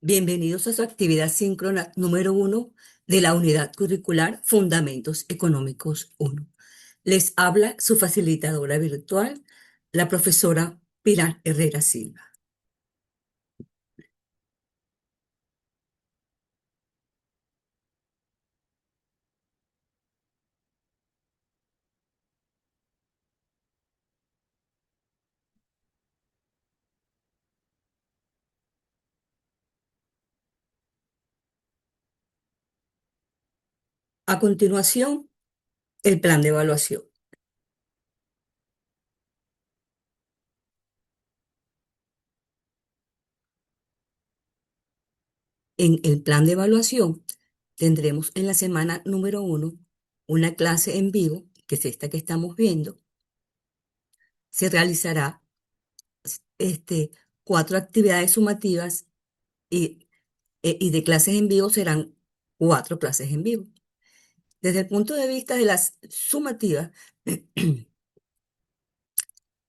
Bienvenidos a su actividad síncrona número 1 de la unidad curricular Fundamentos Económicos 1. Les habla su facilitadora virtual, la profesora Pilar Herrera Silva. A continuación, el plan de evaluación. En el plan de evaluación tendremos en la semana número 1 una clase en vivo, que es esta que estamos viendo. Se realizará este, 4 actividades sumativas y, y de clases en vivo serán 4 clases en vivo. Desde el punto de vista de las sumativas,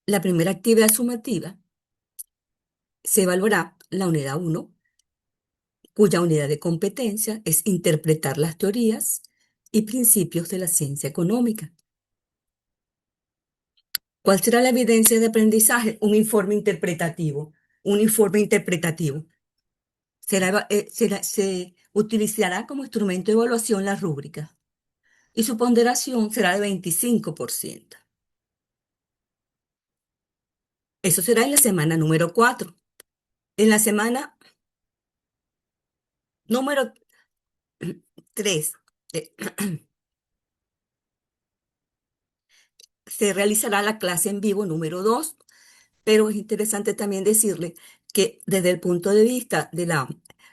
la primera actividad sumativa se evaluará la unidad 1, cuya unidad de competencia es interpretar las teorías y principios de la ciencia económica. ¿Cuál será la evidencia de aprendizaje? Un informe interpretativo. Un informe interpretativo. Se utilizará como instrumento de evaluación la rúbrica y su ponderación será de 25%. Eso será en la semana número 4. En la semana número 3 se realizará la clase en vivo número 2, pero es interesante también decirle que desde el punto de vista de las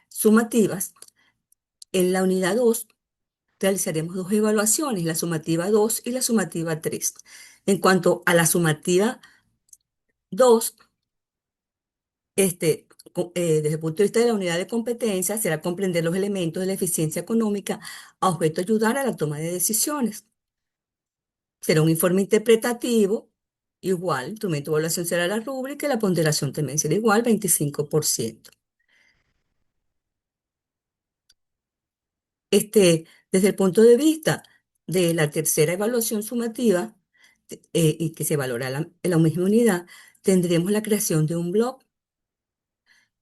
sumativas, en la unidad 2 realizaremos 2 evaluaciones, la sumativa 2 y la sumativa 3. En cuanto a la sumativa 2, desde el punto de vista de la unidad de competencia, será comprender los elementos de la eficiencia económica a objeto de ayudar a la toma de decisiones. Será un informe interpretativo, igual, el instrumento de evaluación será la rúbrica y la ponderación también será igual, 25%. Desde el punto de vista de la tercera evaluación sumativa, y que se valora en la misma unidad, tendremos la creación de un blog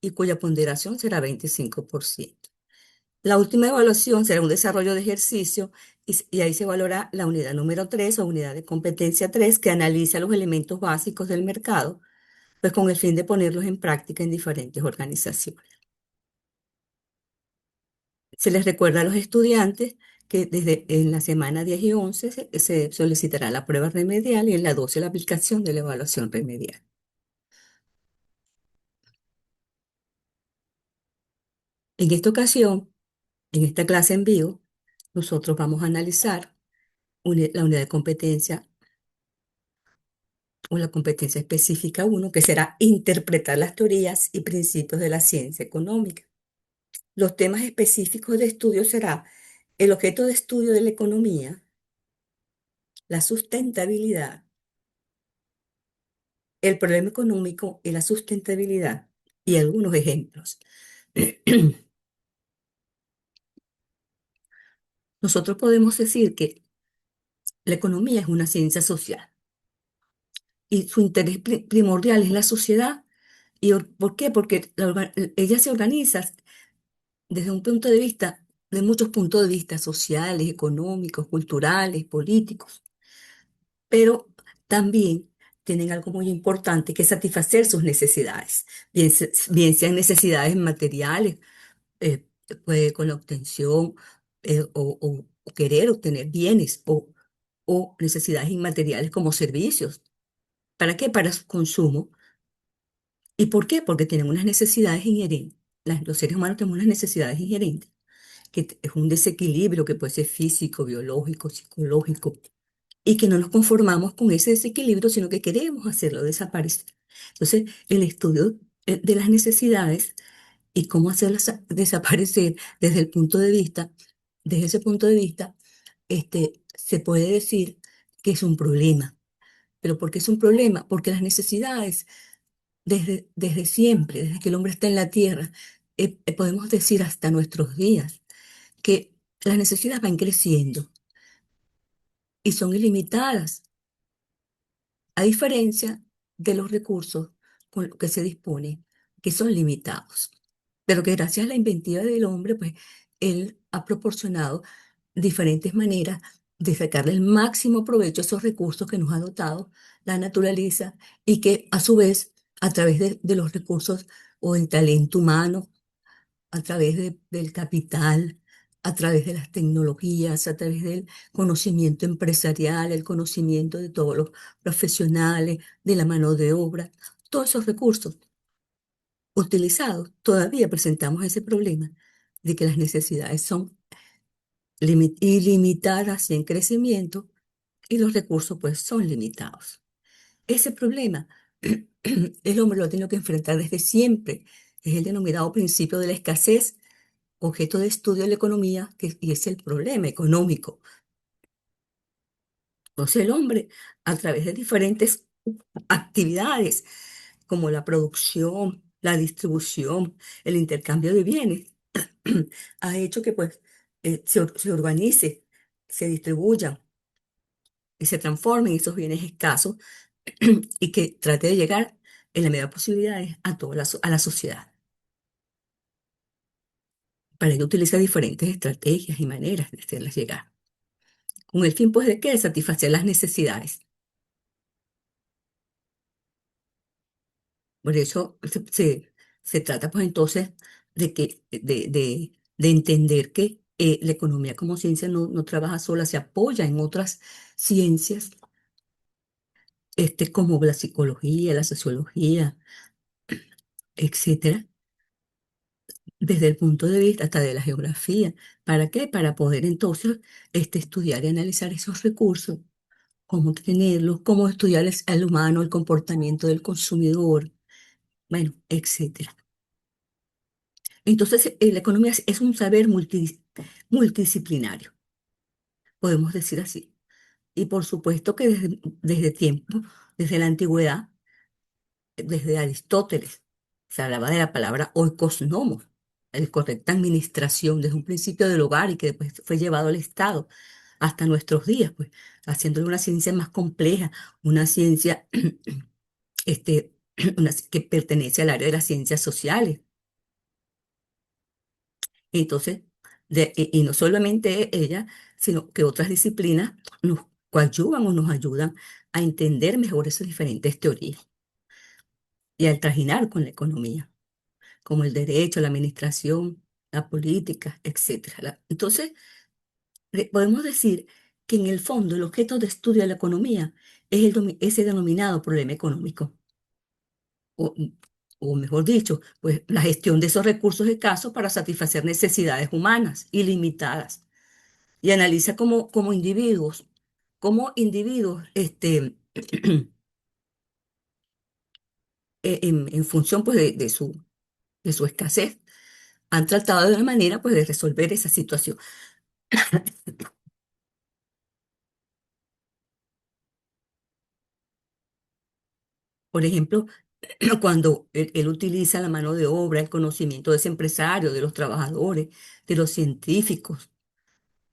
y cuya ponderación será 25%. La última evaluación será un desarrollo de ejercicio y ahí se valora la unidad número 3 o unidad de competencia 3, que analiza los elementos básicos del mercado, pues con el fin de ponerlos en práctica en diferentes organizaciones. Se les recuerda a los estudiantes que desde en la semana 10 y 11 se solicitará la prueba remedial y en la 12 la aplicación de la evaluación remedial. En esta ocasión, en esta clase en vivo, nosotros vamos a analizar la unidad de competencia o la competencia específica 1, que será interpretar las teorías y principios de la ciencia económica. Los temas específicos de estudio será el objeto de estudio de la economía, la sustentabilidad, el problema económico y la sustentabilidad, y algunos ejemplos. Nosotros podemos decir que la economía es una ciencia social y su interés primordial es la sociedad. ¿Por qué? Porque ella se organiza desde un punto de vista, de muchos puntos de vista sociales, económicos, culturales, políticos, pero también tienen algo muy importante que es satisfacer sus necesidades, bien sean necesidades materiales, eh, con la obtención, o querer obtener bienes, o necesidades inmateriales como servicios. ¿Para qué? Para su consumo. ¿Y por qué? Porque tenemos unas necesidades inherentes. Los seres humanos tenemos unas necesidades inherentes, que es un desequilibrio que puede ser físico, biológico, psicológico, y que no nos conformamos con ese desequilibrio, sino que queremos hacerlo desaparecer. Entonces, el estudio de las necesidades y cómo hacerlas desaparecer desde ese punto de vista, se puede decir que es un problema. ¿Pero por qué es un problema? Porque las necesidades, desde siempre, desde que el hombre está en la tierra, podemos decir hasta nuestros días que las necesidades van creciendo y son ilimitadas, a diferencia de los recursos con los que se dispone, que son limitados. Pero que gracias a la inventiva del hombre, pues él ha proporcionado diferentes maneras de sacarle el máximo provecho a esos recursos que nos ha dotado la naturaleza y que a su vez, a través de los recursos o del talento humano, a través del capital, a través de las tecnologías, a través del conocimiento empresarial, el conocimiento de todos los profesionales, de la mano de obra, todos esos recursos utilizados, todavía presentamos ese problema de que las necesidades son ilimitadas y en crecimiento y los recursos pues son limitados. Ese problema el hombre lo ha tenido que enfrentar desde siempre. Es el denominado principio de la escasez, objeto de estudio de la economía, y es el problema económico. Entonces el hombre, a través de diferentes actividades, como la producción, la distribución, el intercambio de bienes, ha hecho que pues se organice, se distribuyan y se transformen esos bienes escasos y que trate de llegar en la medida de posibilidades a toda a la sociedad. Para ello utiliza diferentes estrategias y maneras de hacerlas llegar. Con el fin, pues, ¿de qué? De satisfacer las necesidades. Por eso se trata, pues, entonces, de entender que la economía como ciencia no trabaja sola, se apoya en otras ciencias, como la psicología, la sociología, etcétera, desde el punto de vista hasta de la geografía. ¿Para qué? Para poder entonces estudiar y analizar esos recursos, cómo obtenerlos, cómo estudiar al humano, el comportamiento del consumidor, bueno, etcétera. Entonces, la economía es un saber multidisciplinario, podemos decir así. Y por supuesto que desde tiempo, desde la antigüedad, desde Aristóteles, se hablaba de la palabra oikos la correcta administración desde un principio del hogar y que después fue llevado al Estado hasta nuestros días, pues, haciéndole una ciencia más compleja, una ciencia este, que pertenece al área de las ciencias sociales. Entonces, y no solamente ella, sino que otras disciplinas nos coadyuvan o nos ayudan a entender mejor esas diferentes teorías y a trajinar con la economía, como el derecho, la administración, la política, etcétera. Entonces, podemos decir que en el fondo el objeto de estudio de la economía es ese denominado problema económico. O, o mejor dicho, pues la gestión de esos recursos escasos para satisfacer necesidades humanas ilimitadas y analiza como individuos, en función pues, de su escasez, han tratado de una manera pues, de resolver esa situación. Por ejemplo, cuando él utiliza la mano de obra, el conocimiento de ese empresario, de los trabajadores, de los científicos,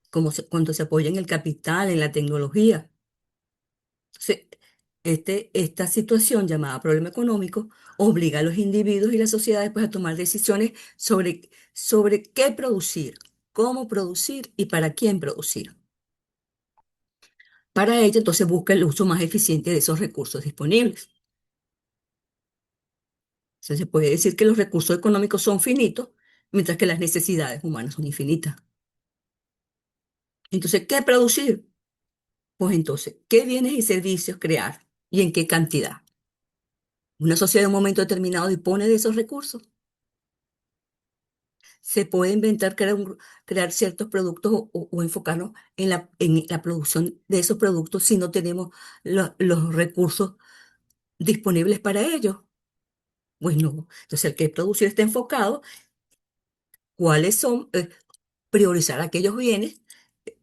cuando se apoya en el capital, en la tecnología. Entonces, esta situación llamada problema económico obliga a los individuos y las sociedades pues, a tomar decisiones sobre qué producir, cómo producir y para quién producir. Para ello, entonces busca el uso más eficiente de esos recursos disponibles. Entonces, se puede decir que los recursos económicos son finitos, mientras que las necesidades humanas son infinitas. Entonces, ¿qué producir? Pues entonces, ¿qué bienes y servicios crear y en qué cantidad? Una sociedad en un momento determinado dispone de esos recursos. Se puede inventar, crear ciertos productos o enfocarnos en la producción de esos productos si no tenemos los recursos disponibles para ello. Pues no. Entonces, el que producir está enfocado, cuáles son, priorizar aquellos bienes,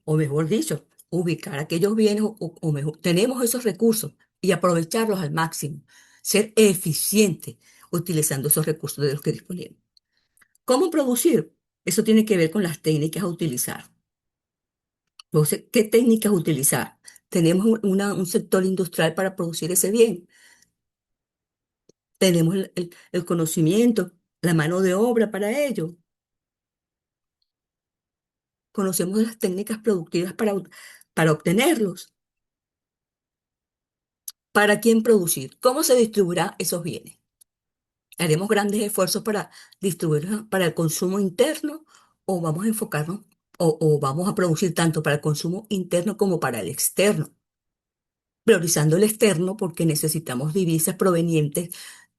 o mejor dicho, ubicar aquellos bienes, o mejor, tenemos esos recursos y aprovecharlos al máximo. Ser eficiente utilizando esos recursos de los que disponemos. ¿Cómo producir? Eso tiene que ver con las técnicas a utilizar. Entonces, ¿qué técnicas utilizar? Tenemos un sector industrial para producir ese bien. Tenemos el conocimiento, la mano de obra para ello. Conocemos las técnicas productivas para obtenerlos. ¿Para quién producir? ¿Cómo se distribuirá esos bienes? ¿Haremos grandes esfuerzos para distribuirlos para el consumo interno o vamos a enfocarnos o vamos a producir tanto para el consumo interno como para el externo? Priorizando el externo porque necesitamos divisas provenientes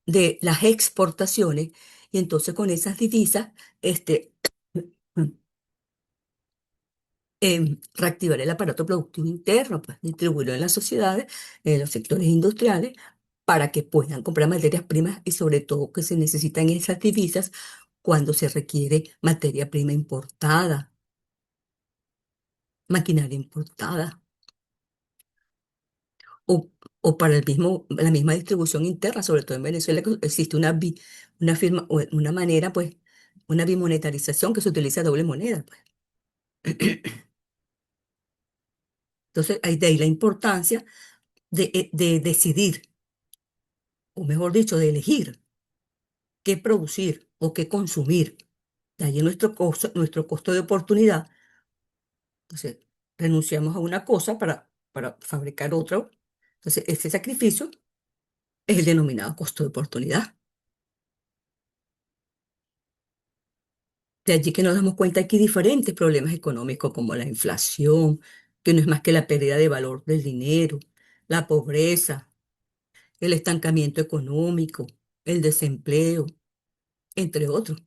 de las exportaciones y entonces con esas divisas este, reactivar el aparato productivo interno, pues distribuirlo en las sociedades, en los sectores industriales, para que puedan comprar materias primas y sobre todo que se necesitan esas divisas cuando se requiere materia prima importada, maquinaria importada, o, o para la misma distribución interna, sobre todo en Venezuela, que existe una firma, o una manera, pues, una bimonetarización que se utiliza doble moneda, pues. Entonces, de ahí la importancia de decidir, o mejor dicho, de elegir qué producir o qué consumir. De allí nuestro costo de oportunidad. Entonces, renunciamos a una cosa para fabricar otra. Entonces, ese sacrificio es el denominado costo de oportunidad. De allí que nos damos cuenta que hay diferentes problemas económicos como la inflación, que no es más que la pérdida de valor del dinero, la pobreza, el estancamiento económico, el desempleo, entre otros.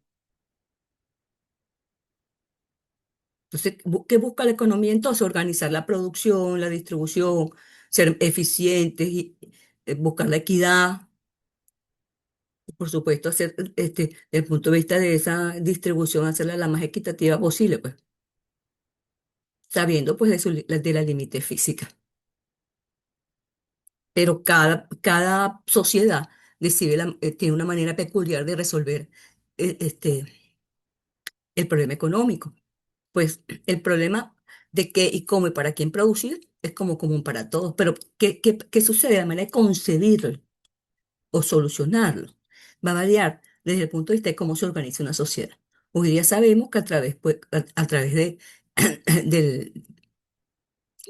Entonces, ¿qué busca la economía entonces? Organizar la producción, la distribución, ser eficientes y buscar la equidad, y por supuesto, hacer, desde el punto de vista de esa distribución, hacerla la más equitativa posible, pues, sabiendo pues de la límite física. Pero cada sociedad tiene una manera peculiar de resolver el problema económico. Pues el problema de qué y cómo y para quién producir es como común para todos. Pero ¿qué sucede? La manera de concebirlo o solucionarlo va a variar desde el punto de vista de cómo se organiza una sociedad. Hoy día sabemos que a través del-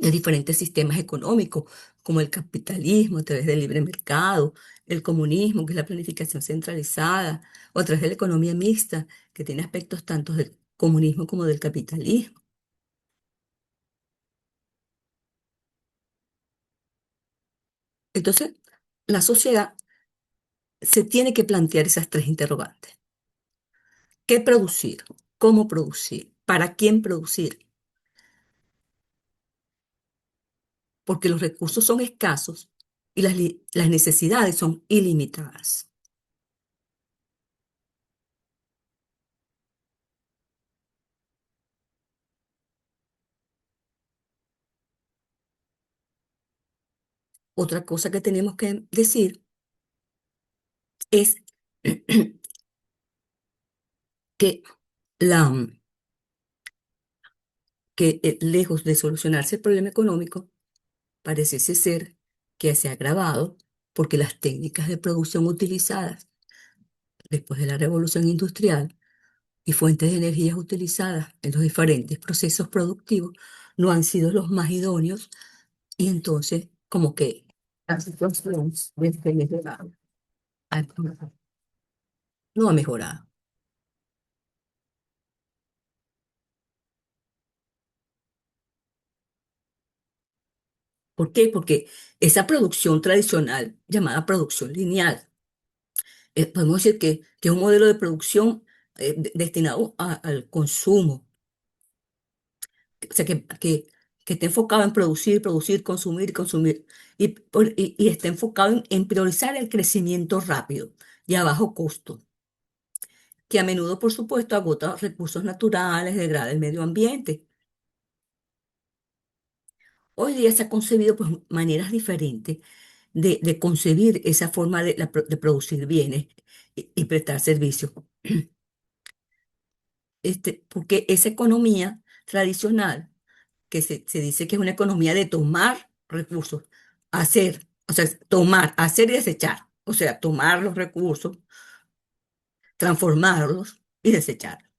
de diferentes sistemas económicos, como el capitalismo, a través del libre mercado, el comunismo, que es la planificación centralizada, o a través de la economía mixta, que tiene aspectos tanto del comunismo como del capitalismo. Entonces, la sociedad se tiene que plantear esas tres interrogantes. ¿Qué producir? ¿Cómo producir? ¿Para quién producir? Porque los recursos son escasos y las necesidades son ilimitadas. Otra cosa que tenemos que decir es que, la, lejos de solucionarse el problema económico, parece ser que se ha agravado porque las técnicas de producción utilizadas después de la revolución industrial y fuentes de energías utilizadas en los diferentes procesos productivos no han sido los más idóneos y entonces como que la situación desde Venezuela no ha mejorado. ¿Por qué? Porque esa producción tradicional llamada producción lineal, podemos decir que es un modelo de producción destinado al consumo, o sea, que esté enfocado en producir, producir, consumir, consumir, y esté enfocado en priorizar el crecimiento rápido y a bajo costo, que a menudo, por supuesto, agota recursos naturales, degrada el medio ambiente. Hoy día se ha concebido pues, maneras diferentes de concebir esa forma de producir bienes y prestar servicios. porque esa economía tradicional, que se dice que es una economía de tomar recursos, hacer, o sea, tomar, hacer y desechar, o sea, tomar los recursos, transformarlos y desechar.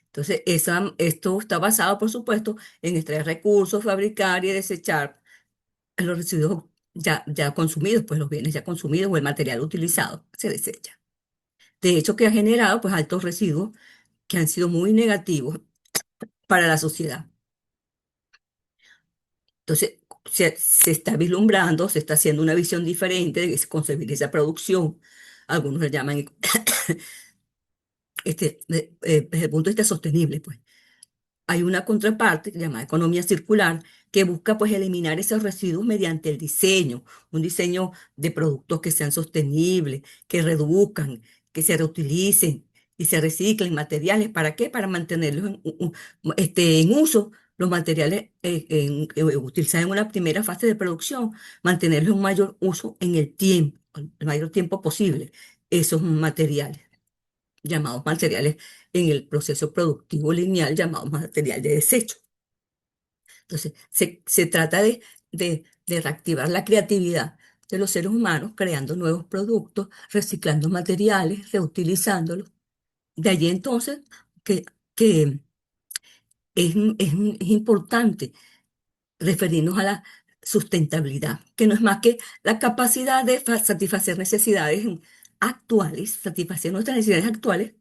Entonces, esto está basado, por supuesto, en extraer recursos, fabricar y desechar los residuos ya consumidos, pues los bienes ya consumidos o el material utilizado se desecha. De hecho, que ha generado pues altos residuos que han sido muy negativos para la sociedad. Entonces, se está vislumbrando, se está haciendo una visión diferente de concebir esa producción. Algunos le llaman desde el punto de vista sostenible, pues. Hay una contraparte llamada economía circular que busca pues eliminar esos residuos mediante el diseño, un diseño de productos que sean sostenibles, que reduzcan, que se reutilicen y se reciclen materiales. ¿Para qué? Para mantenerlos en uso, los materiales utilizados en una primera fase de producción, mantenerlos en un mayor uso en el tiempo, el mayor tiempo posible, esos materiales llamados materiales en el proceso productivo lineal, llamados material de desecho. Entonces, se trata de reactivar la creatividad de los seres humanos, creando nuevos productos, reciclando materiales, reutilizándolos. De allí entonces que es importante referirnos a la sustentabilidad, que no es más que la capacidad de satisfacer necesidades actuales, satisfacer nuestras necesidades actuales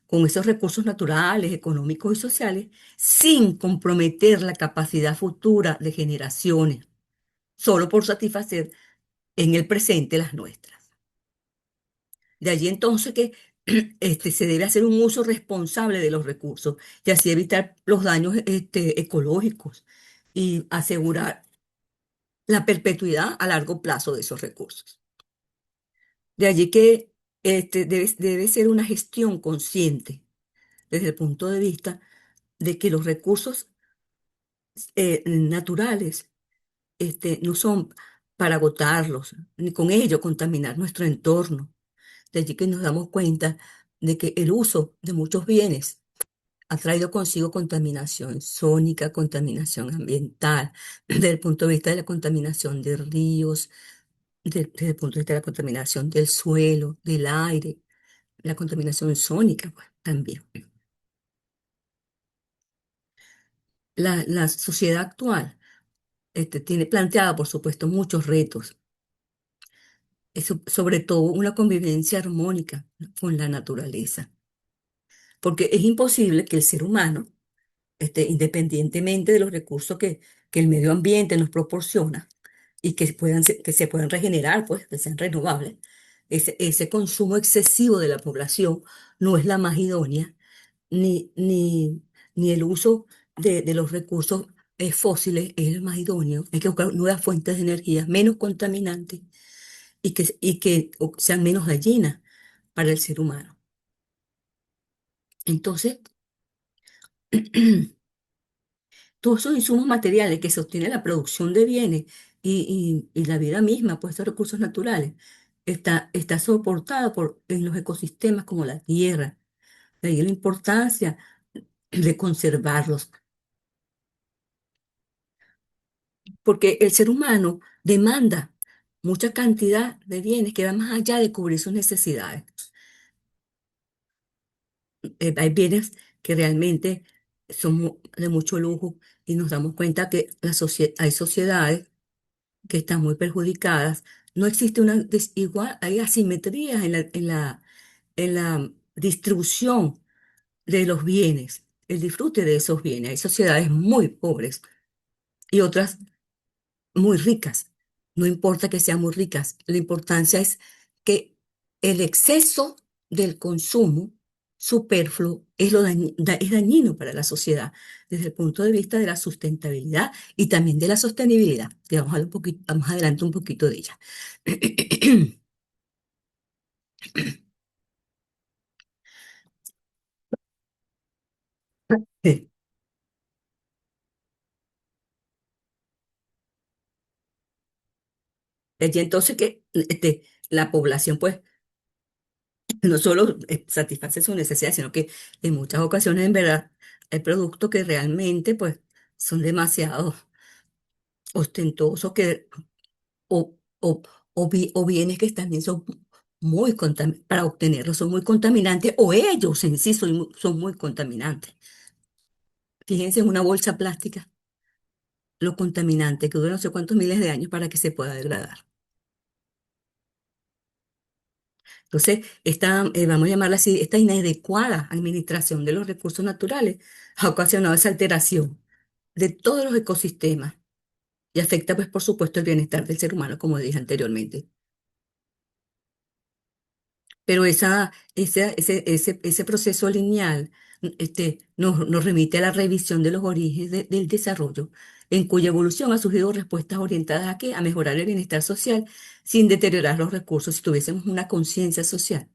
con esos recursos naturales, económicos y sociales, sin comprometer la capacidad futura de generaciones, solo por satisfacer en el presente las nuestras. De allí entonces que se debe hacer un uso responsable de los recursos y así evitar los daños ecológicos y asegurar la perpetuidad a largo plazo de esos recursos. De allí que debe ser una gestión consciente desde el punto de vista de que los recursos naturales no son para agotarlos, ni con ello contaminar nuestro entorno. De allí que nos damos cuenta de que el uso de muchos bienes ha traído consigo contaminación sónica, contaminación ambiental, desde el punto de vista de la contaminación de ríos, desde el punto de vista de la contaminación del suelo, del aire, la contaminación sónica, pues, también. La sociedad actual tiene planteada, por supuesto, muchos retos, sobre todo una convivencia armónica con la naturaleza, porque es imposible que el ser humano, independientemente de los recursos que el medio ambiente nos proporciona y que se puedan regenerar, pues, que sean renovables, ese consumo excesivo de la población no es la más idónea, ni, ni, ni el uso de los recursos fósiles es el más idóneo. Hay que buscar nuevas fuentes de energía menos contaminantes y que sean menos dañinas para el ser humano. Entonces, todos esos insumos materiales que sostienen la producción de bienes y la vida misma, pues estos recursos naturales, está soportado en los ecosistemas como la tierra. De ahí la importancia de conservarlos, porque el ser humano demanda mucha cantidad de bienes que van más allá de cubrir sus necesidades. Hay bienes que realmente son de mucho lujo y nos damos cuenta que hay sociedades que están muy perjudicadas. No existe una desigual, hay asimetrías en la distribución de los bienes, el disfrute de esos bienes. Hay sociedades muy pobres y otras muy ricas. No importa que sean muy ricas, la importancia es que el exceso del consumo superfluo es dañino para la sociedad desde el punto de vista de la sustentabilidad y también de la sostenibilidad, que vamos a hablar un poquito, más adelante un poquito de ella. Y entonces que la población pues no solo satisface sus necesidades, sino que en muchas ocasiones, en verdad, hay productos que realmente, pues, son demasiado ostentosos o, o bienes que también son para obtenerlos son muy contaminantes, o ellos en sí son muy contaminantes. Fíjense en una bolsa plástica, lo contaminante que dura no sé cuántos miles de años para que se pueda degradar. Entonces, vamos a llamarla así, esta inadecuada administración de los recursos naturales ha ocasionado esa alteración de todos los ecosistemas y afecta, pues, por supuesto, el bienestar del ser humano, como dije anteriormente. Pero ese proceso lineal nos remite a la revisión de los orígenes del desarrollo, en cuya evolución ha surgido respuestas orientadas a qué? A mejorar el bienestar social sin deteriorar los recursos, si tuviésemos una conciencia social.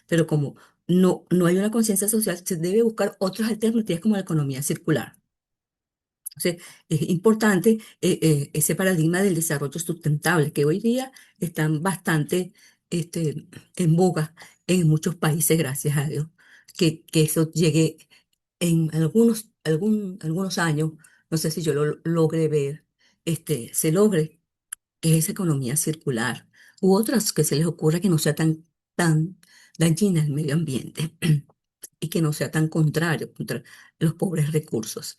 Pero como no hay una conciencia social, se debe buscar otras alternativas como la economía circular. Entonces, es importante ese paradigma del desarrollo sustentable, que hoy día están bastante en boga en muchos países, gracias a Dios, que eso llegue en algunos años, no sé si yo lo logre ver, se logre que es esa economía circular, u otras que se les ocurra que no sea tan dañina al medio ambiente y que no sea tan contrario contra los pobres recursos.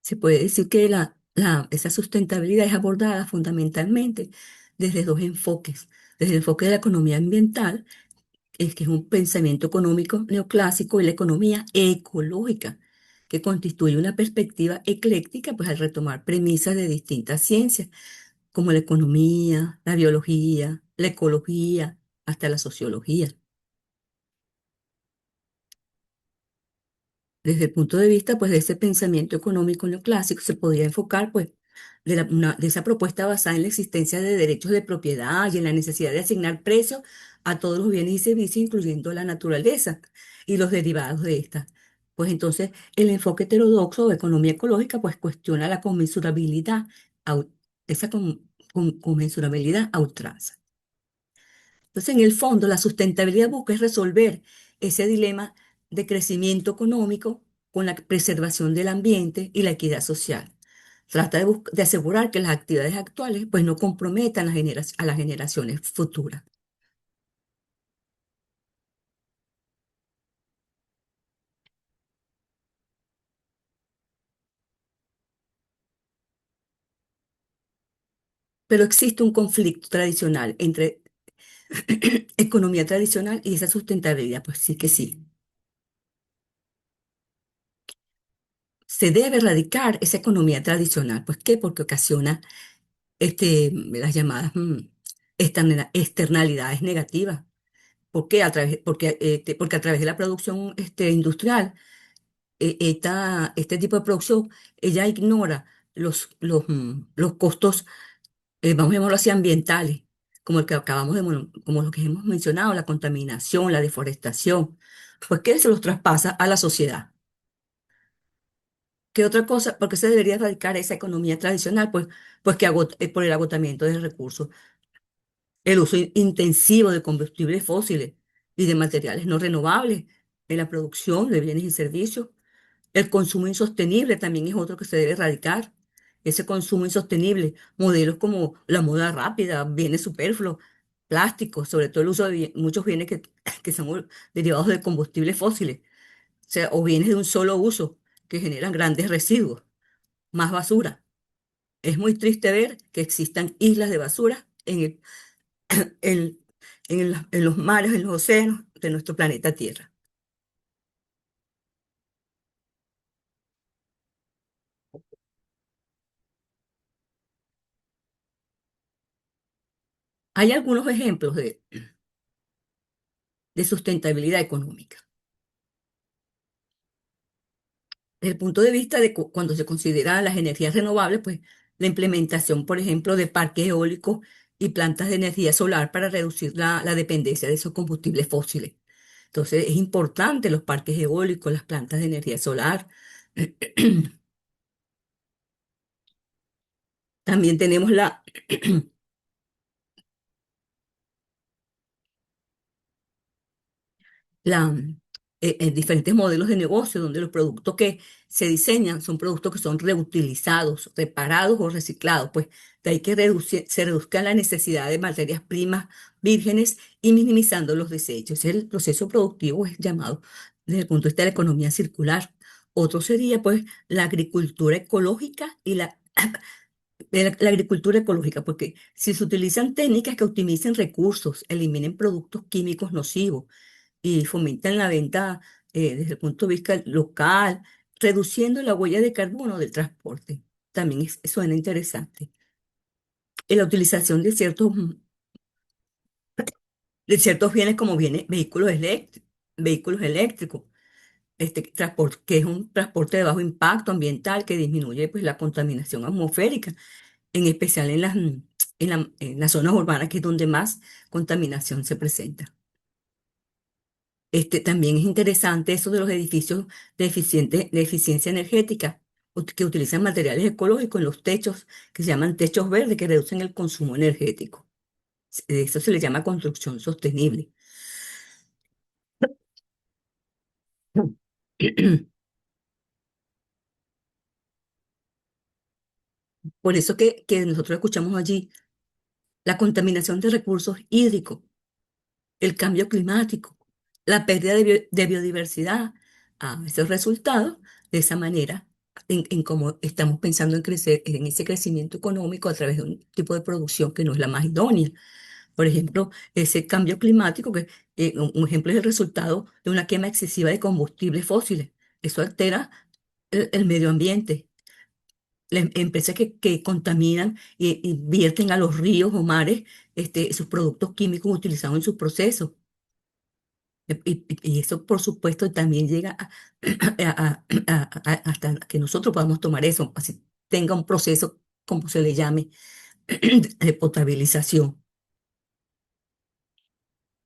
Se puede decir que esa sustentabilidad es abordada fundamentalmente desde dos enfoques. Desde el enfoque de la economía ambiental, que es un pensamiento económico neoclásico, y la economía ecológica, que constituye una perspectiva ecléctica, pues al retomar premisas de distintas ciencias, como la economía, la biología, la ecología, hasta la sociología. Desde el punto de vista, pues, de ese pensamiento económico neoclásico, se podría enfocar, pues, de esa propuesta basada en la existencia de derechos de propiedad y en la necesidad de asignar precios a todos los bienes y servicios, incluyendo la naturaleza y los derivados de esta. Pues entonces, el enfoque heterodoxo o economía ecológica, pues, cuestiona la conmensurabilidad, au- esa conmensurabilidad a ultranza. Entonces, en el fondo, la sustentabilidad busca es resolver ese dilema de crecimiento económico con la preservación del ambiente y la equidad social. Trata de asegurar que las actividades actuales, pues, no comprometan a las generaciones futuras. Pero existe un conflicto tradicional entre economía tradicional y esa sustentabilidad. Pues sí que sí. Se debe erradicar esa economía tradicional. ¿Pues qué? Porque ocasiona las llamadas externalidades negativas. ¿Por qué? Porque a través de la producción industrial, este tipo de producción, ella ignora los costos, vamos a llamarlo así, ambientales, como el que como lo que hemos mencionado, la contaminación, la deforestación. Pues que se los traspasa a la sociedad. ¿Qué otra cosa? ¿Por qué se debería erradicar esa economía tradicional? Pues por el agotamiento de recursos, el uso intensivo de combustibles fósiles y de materiales no renovables en la producción de bienes y servicios. El consumo insostenible también es otro que se debe erradicar. Ese consumo insostenible, modelos como la moda rápida, bienes superfluos, plásticos, sobre todo el uso de muchos bienes que son derivados de combustibles fósiles, o sea, o bienes de un solo uso que generan grandes residuos, más basura. Es muy triste ver que existan islas de basura en, en los mares, en los océanos de nuestro planeta Tierra. Hay algunos ejemplos de sustentabilidad económica. Desde el punto de vista de cuando se consideran las energías renovables, pues la implementación, por ejemplo, de parques eólicos y plantas de energía solar para reducir la dependencia de esos combustibles fósiles. Entonces, es importante los parques eólicos, las plantas de energía solar. También tenemos diferentes modelos de negocio donde los productos que se diseñan son productos que son reutilizados, reparados o reciclados, pues de ahí que se reduzca la necesidad de materias primas vírgenes y minimizando los desechos. El proceso productivo es llamado desde el punto de vista de la economía circular. Otro sería pues la agricultura ecológica y la agricultura ecológica, porque si se utilizan técnicas que optimicen recursos, eliminen productos químicos nocivos, y fomentan la venta desde el punto de vista local, reduciendo la huella de carbono del transporte. También suena interesante. Y la utilización de ciertos bienes como vehículos eléctricos, transporte, que es un transporte de bajo impacto ambiental que disminuye pues, la contaminación atmosférica, en especial en las zonas urbanas, que es donde más contaminación se presenta. También es interesante eso de los edificios de eficiencia energética, que utilizan materiales ecológicos en los techos, que se llaman techos verdes, que reducen el consumo energético. Eso se le llama construcción sostenible. Por eso que nosotros escuchamos allí la contaminación de recursos hídricos, el cambio climático, la pérdida de biodiversidad, a esos resultados de esa manera, en cómo estamos pensando en crecer, en ese crecimiento económico a través de un tipo de producción que no es la más idónea. Por ejemplo, ese cambio climático, que un ejemplo es el resultado de una quema excesiva de combustibles fósiles. Eso altera el medio ambiente. Las empresas que contaminan y vierten a los ríos o mares sus productos químicos utilizados en sus procesos. Y eso, por supuesto, también llega hasta que nosotros podamos tomar eso, así tenga un proceso, como se le llame, de potabilización.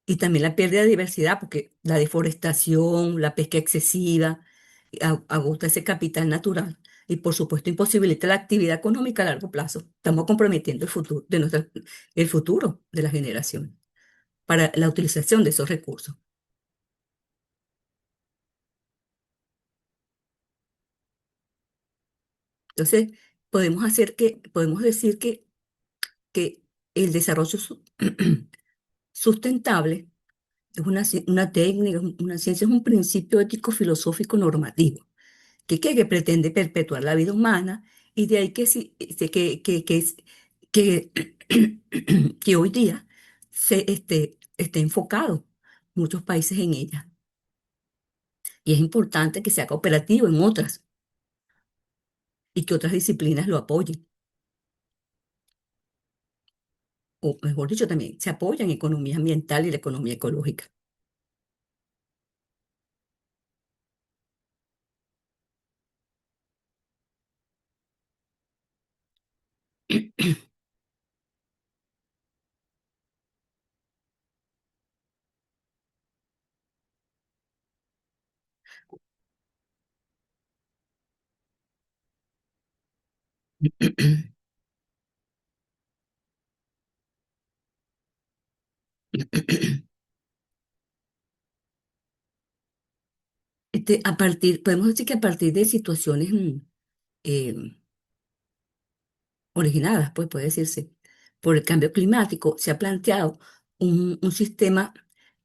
Y también la pérdida de diversidad, porque la deforestación, la pesca excesiva, agota ese capital natural y, por supuesto, imposibilita la actividad económica a largo plazo. Estamos comprometiendo el futuro de la generación para la utilización de esos recursos. Entonces, podemos decir que el desarrollo sustentable es una técnica, una ciencia, es un principio ético filosófico normativo que pretende perpetuar la vida humana y de ahí que, sí, que, que hoy día esté enfocado en muchos países en ella. Y es importante que sea cooperativo en otras y que otras disciplinas lo apoyen. O mejor dicho, también se apoyan economía ambiental y la economía ecológica. Podemos decir que a partir de situaciones eh, originadas, pues puede decirse, por el cambio climático, se ha planteado un sistema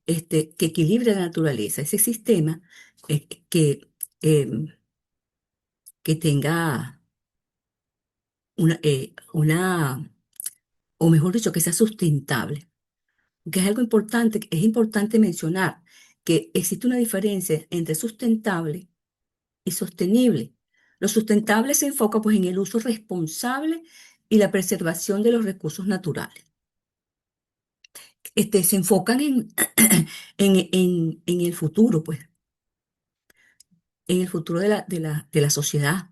que equilibre la naturaleza. Ese sistema eh, que tenga o mejor dicho, que sea sustentable. Que es algo importante, es importante mencionar que existe una diferencia entre sustentable y sostenible. Lo sustentable se enfoca pues en el uso responsable y la preservación de los recursos naturales. Se enfocan en el futuro, pues, en el futuro de la sociedad.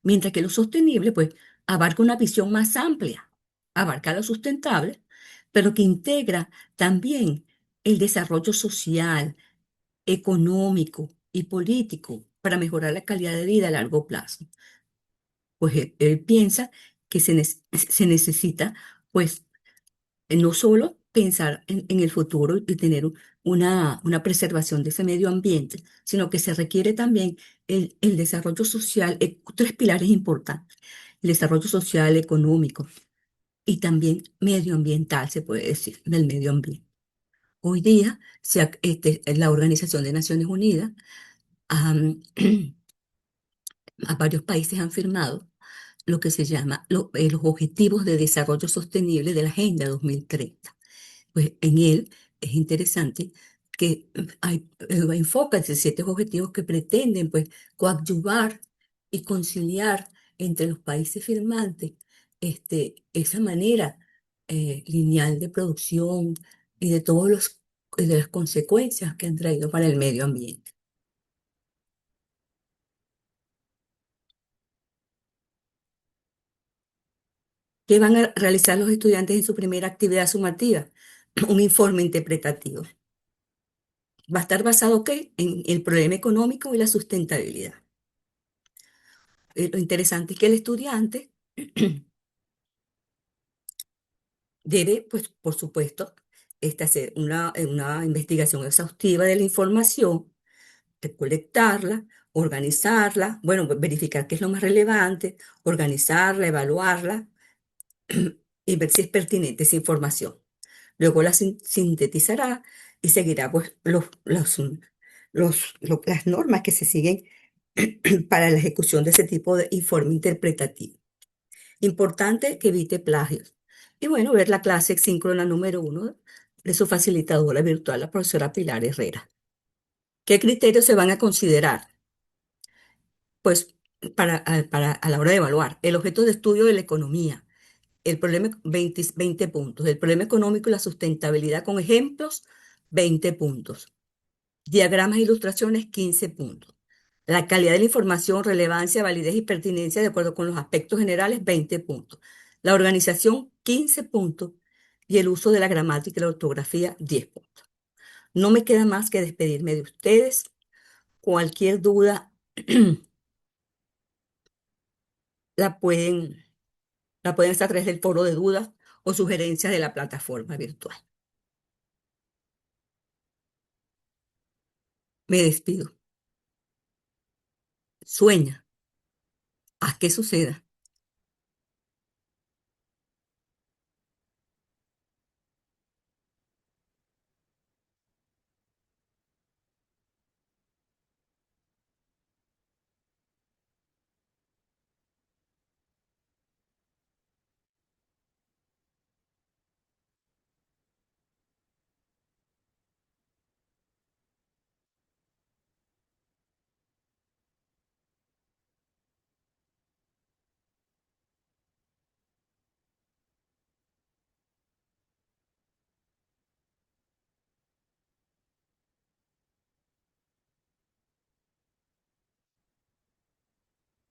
Mientras que lo sostenible, pues, abarca una visión más amplia, abarca lo sustentable, pero que integra también el desarrollo social, económico y político para mejorar la calidad de vida a largo plazo. Pues él piensa que se necesita, pues, no solo pensar en el futuro y tener una preservación de ese medio ambiente, sino que se requiere también el desarrollo social, tres pilares importantes, el desarrollo social, económico y también medioambiental, se puede decir, del medio ambiente. Hoy día, la Organización de Naciones Unidas, am, a varios países han firmado lo que se llama los Objetivos de Desarrollo Sostenible de la Agenda 2030. Pues en él es interesante que enfoca 17 objetivos que pretenden pues coadyuvar y conciliar entre los países firmantes esa manera lineal de producción y de y de las consecuencias que han traído para el medio ambiente. ¿Qué van a realizar los estudiantes en su primera actividad sumativa? Un informe interpretativo. Va a estar basado, ¿qué? En el problema económico y la sustentabilidad. Lo interesante es que el estudiante debe, pues, por supuesto, hacer una investigación exhaustiva de la información, recolectarla, organizarla, bueno, verificar qué es lo más relevante, organizarla, evaluarla y ver si es pertinente esa información. Luego la sintetizará y seguirá pues, las normas que se siguen para la ejecución de ese tipo de informe interpretativo. Importante que evite plagios. Y bueno, ver la clase síncrona número 1 de su facilitadora virtual, la profesora Pilar Herrera. ¿Qué criterios se van a considerar? Pues para a la hora de evaluar el objeto de estudio de la economía, el problema 20 puntos, el problema económico y la sustentabilidad con ejemplos, 20 puntos. Diagramas e ilustraciones, 15 puntos. La calidad de la información, relevancia, validez y pertinencia de acuerdo con los aspectos generales, 20 puntos. La organización, 15 puntos. Y el uso de la gramática y la ortografía, 10 puntos. No me queda más que despedirme de ustedes. Cualquier duda la pueden, la pueden hacer a través del foro de dudas o sugerencias de la plataforma virtual. Me despido. Sueña. Haz que suceda.